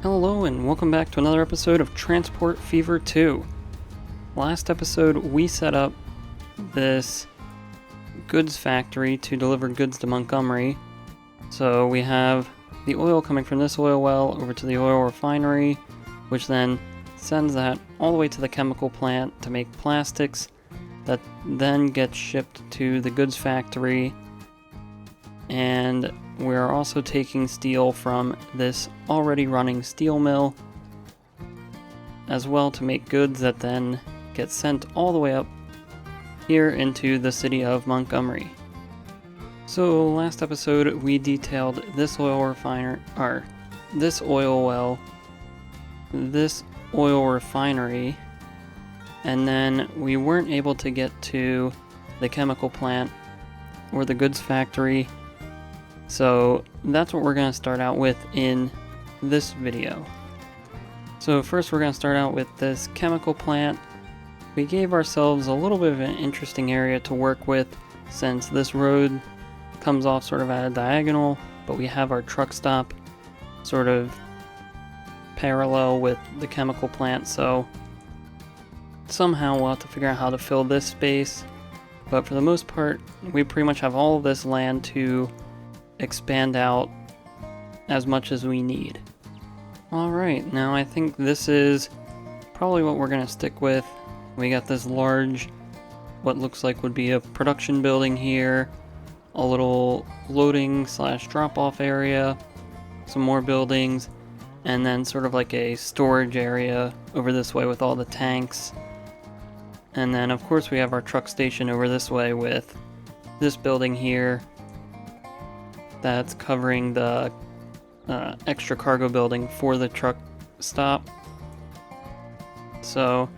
Hello and welcome back to another episode of Transport Fever 2. Last episode we set up this goods factory to deliver goods to Montgomery. So we have the oil coming from this oil well over to the oil refinery, which then sends that all the way to the chemical plant to make plastics that then gets shipped to the goods factory. And we're also taking steel from this already running steel mill as well to make goods that then get sent all the way up here into the city of Montgomery. So last episode we detailed this oil this oil well, this oil refinery, and then we weren't able to get to the chemical plant or the goods factory. So that's what we're going to start out with in this video. So first we're going to start out with this chemical plant. We gave ourselves a little bit of an interesting area to work with since this road comes off sort of at a diagonal, but we have our truck stop sort of parallel with the chemical plant, so somehow we'll have to figure out how to fill this space. But for the most part, we pretty much have all of this land to expand out as much as we need. Alright, now I think this is probably what we're going to stick with. We got this large, what looks like would be a production building here, a little loading / drop off area, some more buildings, and then sort of like a storage area over this way with all the tanks. And then of course we have our truck station over this way with this building here that's covering the extra cargo building for the truck stop. So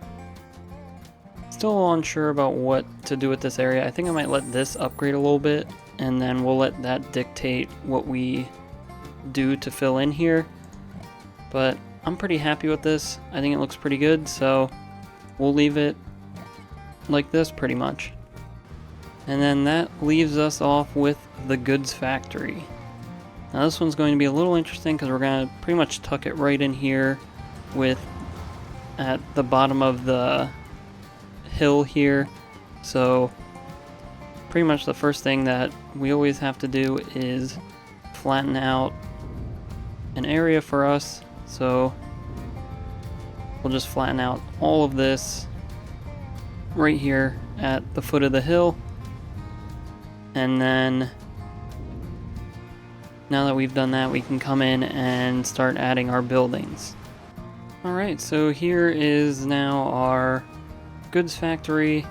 still unsure about what to do with this area. I think I might let this upgrade a little bit and then we'll let that dictate what we do to fill in here. But I'm pretty happy with this. I think it looks pretty good, so we'll leave it like this pretty much. And then that leaves us off with the goods factory. Now this one's going to be a little interesting because we're going to pretty much tuck it right in here with at the bottom of the hill here. So pretty much the first thing that we always have to do is flatten out an area for us. So we'll just flatten out all of this right here at the foot of the hill. And then now that we've done that, we can come in and start adding our buildings. Alright, so here is now our goods factory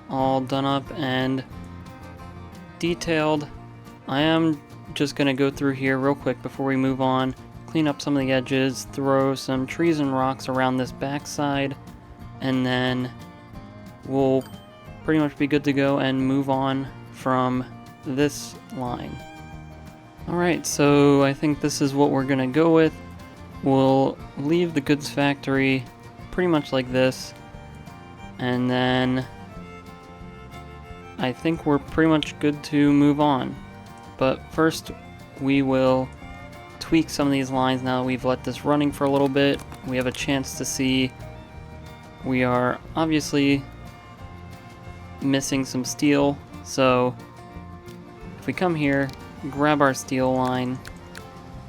all done up and detailed. I am just going to go through here real quick before we move on, clean up some of the edges, throw some trees and rocks around this backside, and then we'll pretty much be good to go and move on from this line. Alright, so I think this is what we're going to go with. We'll leave the goods factory pretty much like this, and then I think we're pretty much good to move on. But first we will tweak some of these lines now that we've let this running for a little bit. We have a chance to see we are obviously missing some steel, so if we come here, grab our steel line,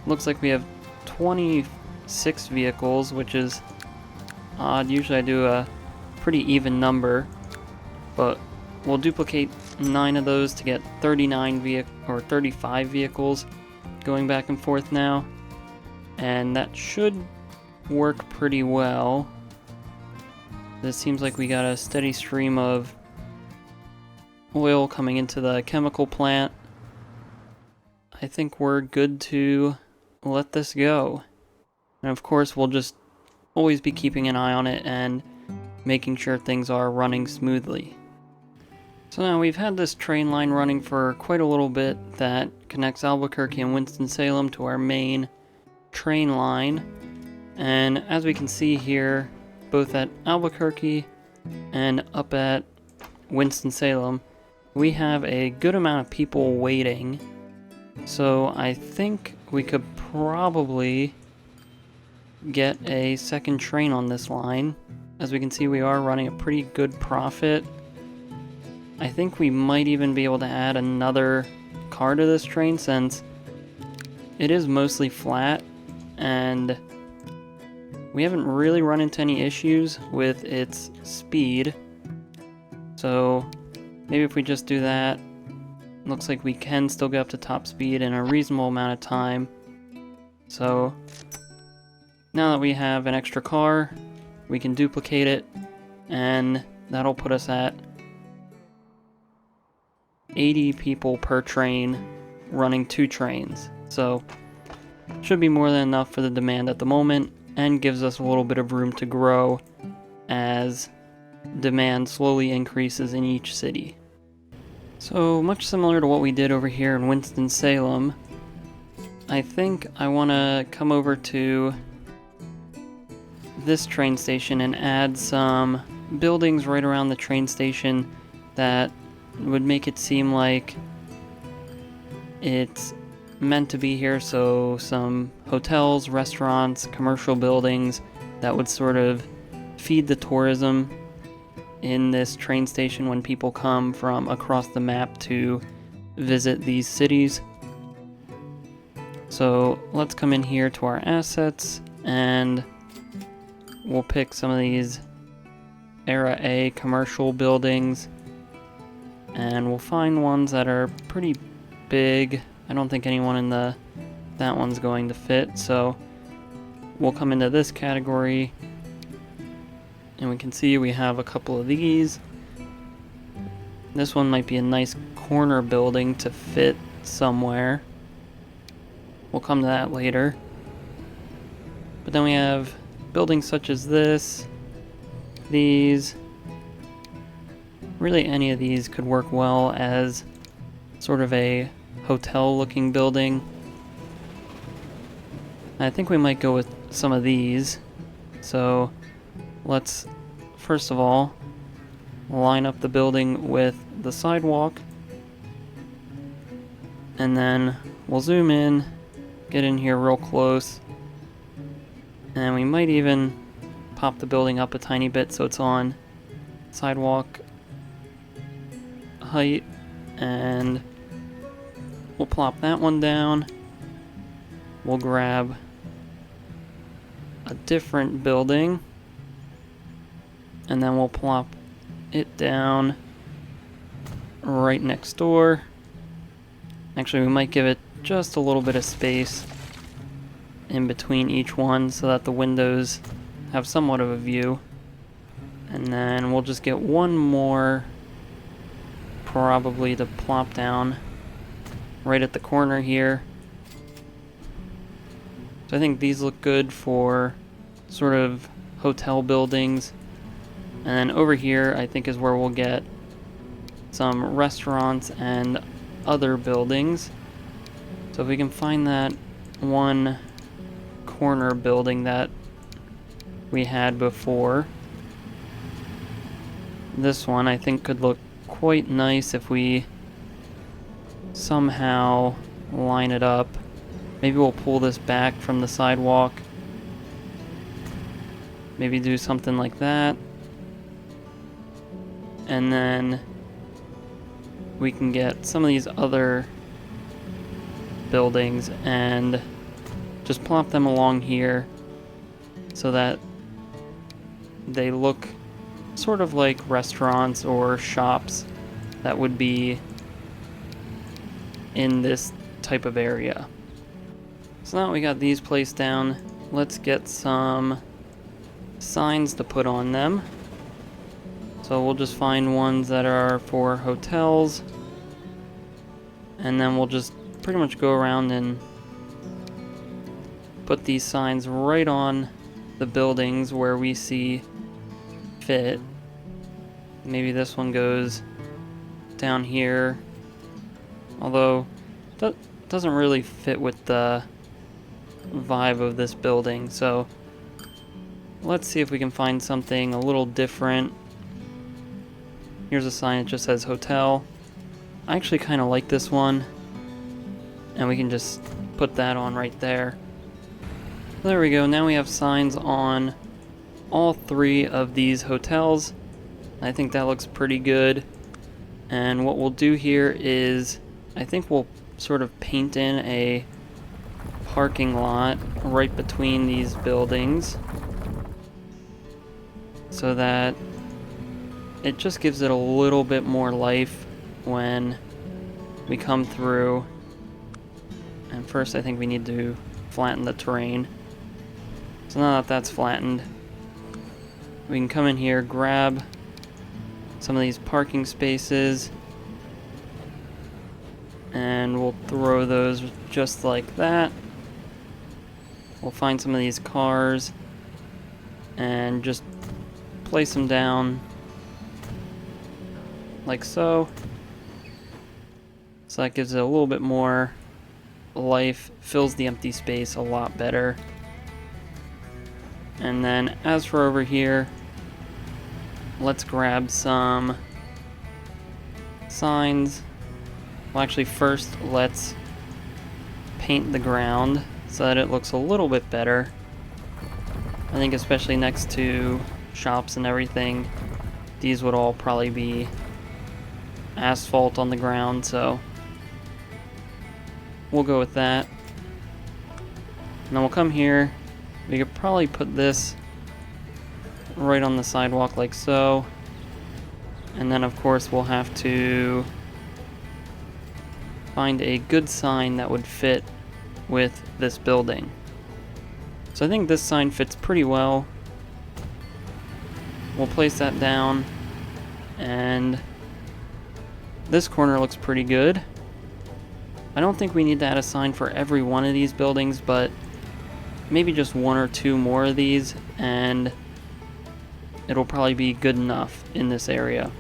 looks like we have 26 vehicles, which is odd. Usually I do a pretty even number, but we'll duplicate 9 of those to get 35 vehicles going back and forth now, and that should work pretty well. This seems like we got a steady stream of oil coming into the chemical plant. I think we're good to let this go. And of course we'll just always be keeping an eye on it and making sure things are running smoothly. So now we've had this train line running for quite a little bit that connects Albuquerque and Winston-Salem to our main train line. And as we can see here, both at Albuquerque and up at Winston-Salem, we have a good amount of people waiting. So I think we could probably get a second train on this line. As we can see, we are running a pretty good profit. I think we might even be able to add another car to this train since it is mostly flat and we haven't really run into any issues with its speed. So maybe if we just do that, looks like we can still get up to top speed in a reasonable amount of time. So now that we have an extra car, we can duplicate it, and that'll put us at 80 people per train running 2 trains. So should be more than enough for the demand at the moment, and gives us a little bit of room to grow as demand slowly increases in each city. So much similar to what we did over here in Winston-Salem, I think I want to come over to this train station and add some buildings right around the train station that would make it seem like it's meant to be here. So some hotels, restaurants, commercial buildings that would sort of feed the tourism in this train station when people come from across the map to visit these cities. So let's come in here to our assets and we'll pick some of these Era A commercial buildings and we'll find ones that are pretty big. I don't think anyone in that one's going to fit, so we'll come into this category and we can see we have a couple of these. This one might be a nice corner building to fit somewhere. We'll come to that later. But then we have buildings such as this, these. Really any of these could work well as sort of a hotel looking building. I think we might go with some of these. So let's first of all line up the building with the sidewalk, and then we'll zoom in, get in here real close, and we might even pop the building up a tiny bit so it's on sidewalk height, and we'll plop that one down. We'll grab a different building and then we'll plop it down right next door. Actually, we might give it just a little bit of space in between each one so that the windows have somewhat of a view. And then we'll just get one more probably to plop down right at the corner here. So I think these look good for sort of hotel buildings. And then over here I think is where we'll get some restaurants and other buildings. So if we can find that one corner building that we had before, this one I think could look quite nice if we somehow line it up. Maybe we'll pull this back from the sidewalk. Maybe do something like that. And then we can get some of these other buildings and just plop them along here so that they look sort of like restaurants or shops that would be in this type of area. So now we got these placed down, let's get some signs to put on them. So we'll just find ones that are for hotels, and then we'll just pretty much go around and put these signs right on the buildings where we see fit. Maybe this one goes down here, although that doesn't really fit with the vibe of this building. So let's see if we can find something a little different. Here's a sign that just says hotel. I actually kind of like this one, and we can just put that on right there. There we go, now we have signs on all 3 of these hotels. I think that looks pretty good. And what we'll do here is, I think we'll sort of paint in a parking lot right between these buildings so that it just gives it a little bit more life when we come through. And first I think we need to flatten the terrain. So now that that's flattened, we can come in here, grab some of these parking spaces, and we'll throw those just like that. We'll find some of these cars and just place them down like so. So that gives it a little bit more life, fills the empty space a lot better. And then as for over here, let's grab some signs. Well, actually first let's paint the ground so that it looks a little bit better. I think especially next to shops and everything, these would all probably be asphalt on the ground, so we'll go with that. And then we'll come here. We could probably put this right on the sidewalk like so. And then of course we'll have to find a good sign that would fit with this building. So I think this sign fits pretty well. We'll place that down, and this corner looks pretty good. I don't think we need to add a sign for every one of these buildings, but maybe just 1 or 2 more of these, and it'll probably be good enough in this area.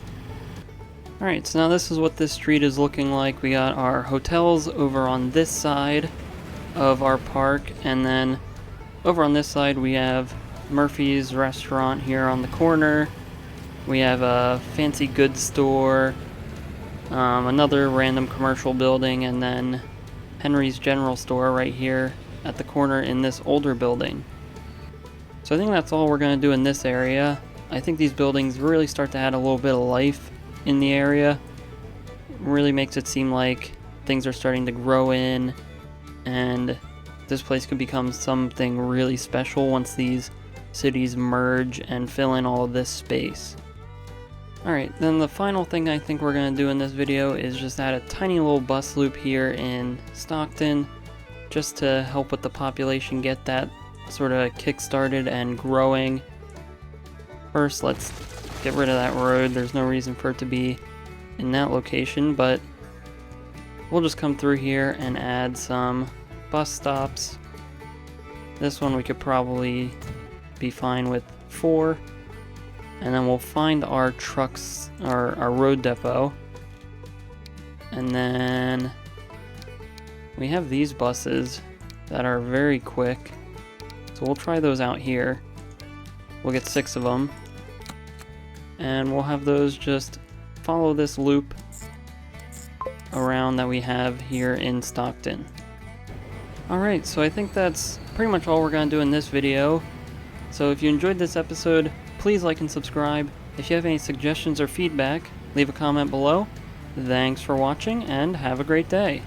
Alright, so now this is what this street is looking like. We got our hotels over on this side of our park, and then over on this side we have Murphy's restaurant here on the corner. We have a fancy goods store, another random commercial building, and then Henry's General Store right here at the corner in this older building. So I think that's all we're going to do in this area. I think these buildings really start to add a little bit of life in the area. It really makes it seem like things are starting to grow in, and this place could become something really special once these cities merge and fill in all of this space. Alright, then the final thing I think we're going to do in this video is just add a tiny little bus loop here in Stockton, just to help with the population, get that sort of kick-started and growing. First, let's get rid of that road. There's no reason for it to be in that location, but we'll just come through here and add some bus stops. This one we could probably be fine with 4. And then we'll find our trucks, our road depot. And then we have these buses that are very quick, so we'll try those out here. We'll get 6 of them, and we'll have those just follow this loop around that we have here in Stockton. Alright, so I think that's pretty much all we're going to do in this video. So if you enjoyed this episode, please like and subscribe. If you have any suggestions or feedback, leave a comment below. Thanks for watching, and have a great day.